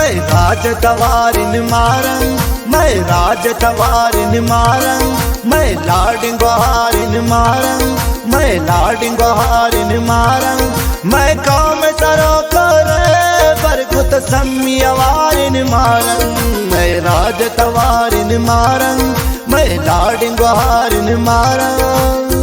मैं राज तवारिन मारंग, मैं राज तवारिन मारंग, मैं लाडिंगो हारिन मारंग, मैं लाडिंगो हारिन मारंग, मैं काम सरो करे बरगुत सम्मियवारिन मारंग, मैं राज तवारिन मारंग, मैं लाडिंगो हारिन मारंग।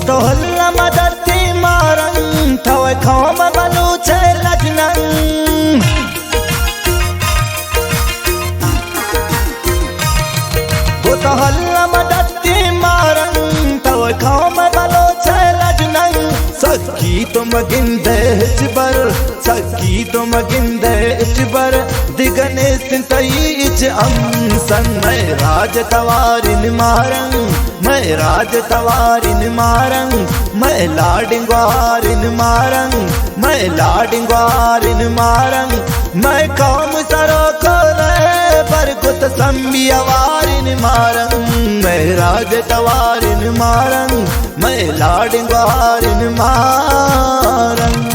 तो हल्ला मदती मारंग थवे खाम बलू छे लजनंग, तो हल्ला मदती मारंग थवे खाम बलू छे लजनंग, सखी तुम गिंदे इचबर, सखी तुम गिंदे इचबर, दिगने सिंतई इच अमसन, मैं राज तवारिन मारंग, मैं राज तवारिन मारंग, मैं लाडिंगो हारिन मारंग, मैं लाडिंगो हारिन मारंग, मैं काम सरो करे बरगुत सम्मियवारिन मारंग, मैं राज तवारिन मारंग, मैं लाडिंगो हारिन मारंग।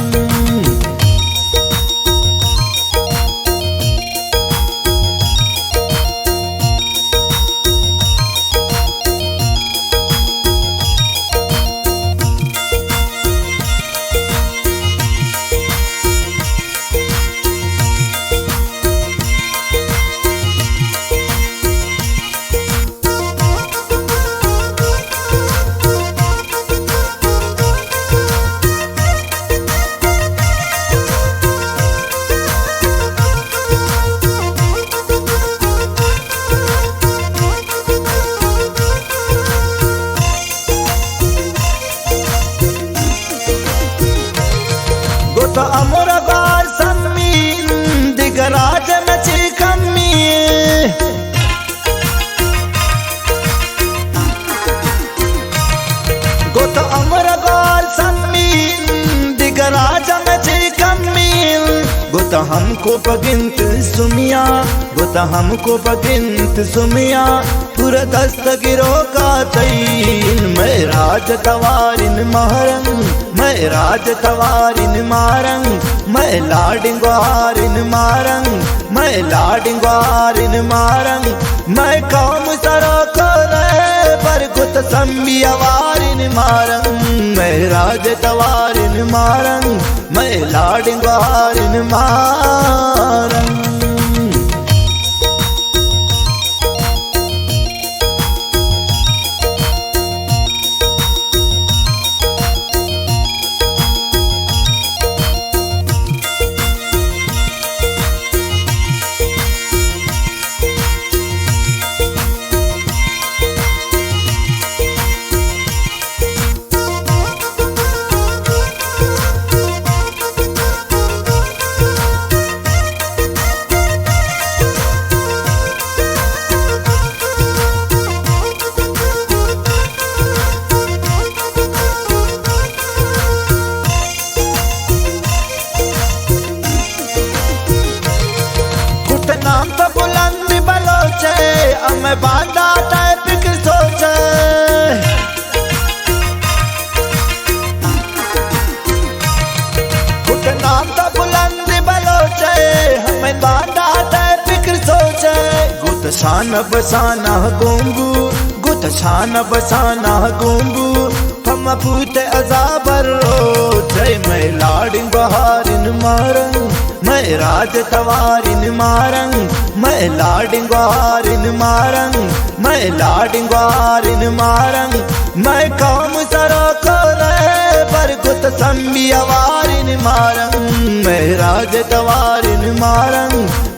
तो अमर बार सम्मीन दिगराज मची कमी, गो तो अमर बार सम्मीन दिगराज मची कमी, गो तो हमको बगिंत सुमिया, गो तो हमको बगिंत सुमिया, पूरा दस्तगिरो का तईन, मैं राज तवारिन मारंग, मैं राज तवारिन मारंग, मैं लाडिंगो हारिन मारंग, मैं लाडिंगो हारिन मारंग, मैं काम सरो करे बरगुत सम्मियवारिन मारंग, मैं राज तवारिन मारंग, मैं लाडिंगो हारिन मारंग। नाम तो बुलंद बलोचे, मैं बांधा टाइप की सोचे, कुछ नाम तो बुलंद बलोचे, हमें बांधा टाइप की सोचे, गुत शान बसाना गोंगू, गुत शान बसाना गोंगू, हम पूते अजाबर रोचे, मैं लाडिंगो हारिन मारंग, मैं राज तवारिन मारंग, मैं लाडिंगो हारिन मारंग, मैं लाडिंगो हारिन मारंग, मैं काम सरो करे बरगुत सम्मियवारिन मारंग, मैं राज तवारिन मारन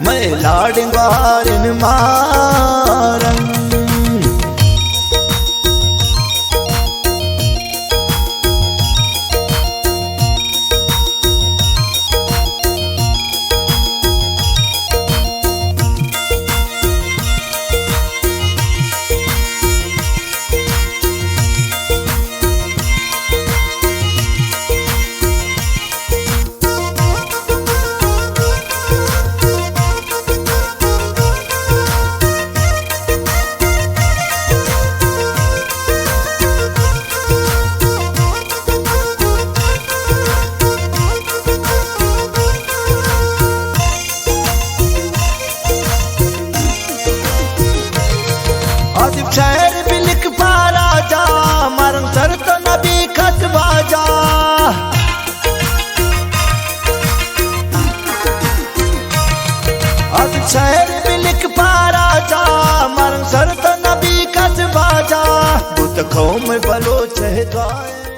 मैं लाडिंग बहारिन मारन आदिब शहर भी लिख पा राजा मरम सर तो नबी खत बाजा आदिब शहर भी लिख पा राजा मरम सर तो नबी खत बाजा बुत खो में बलो चहकाए।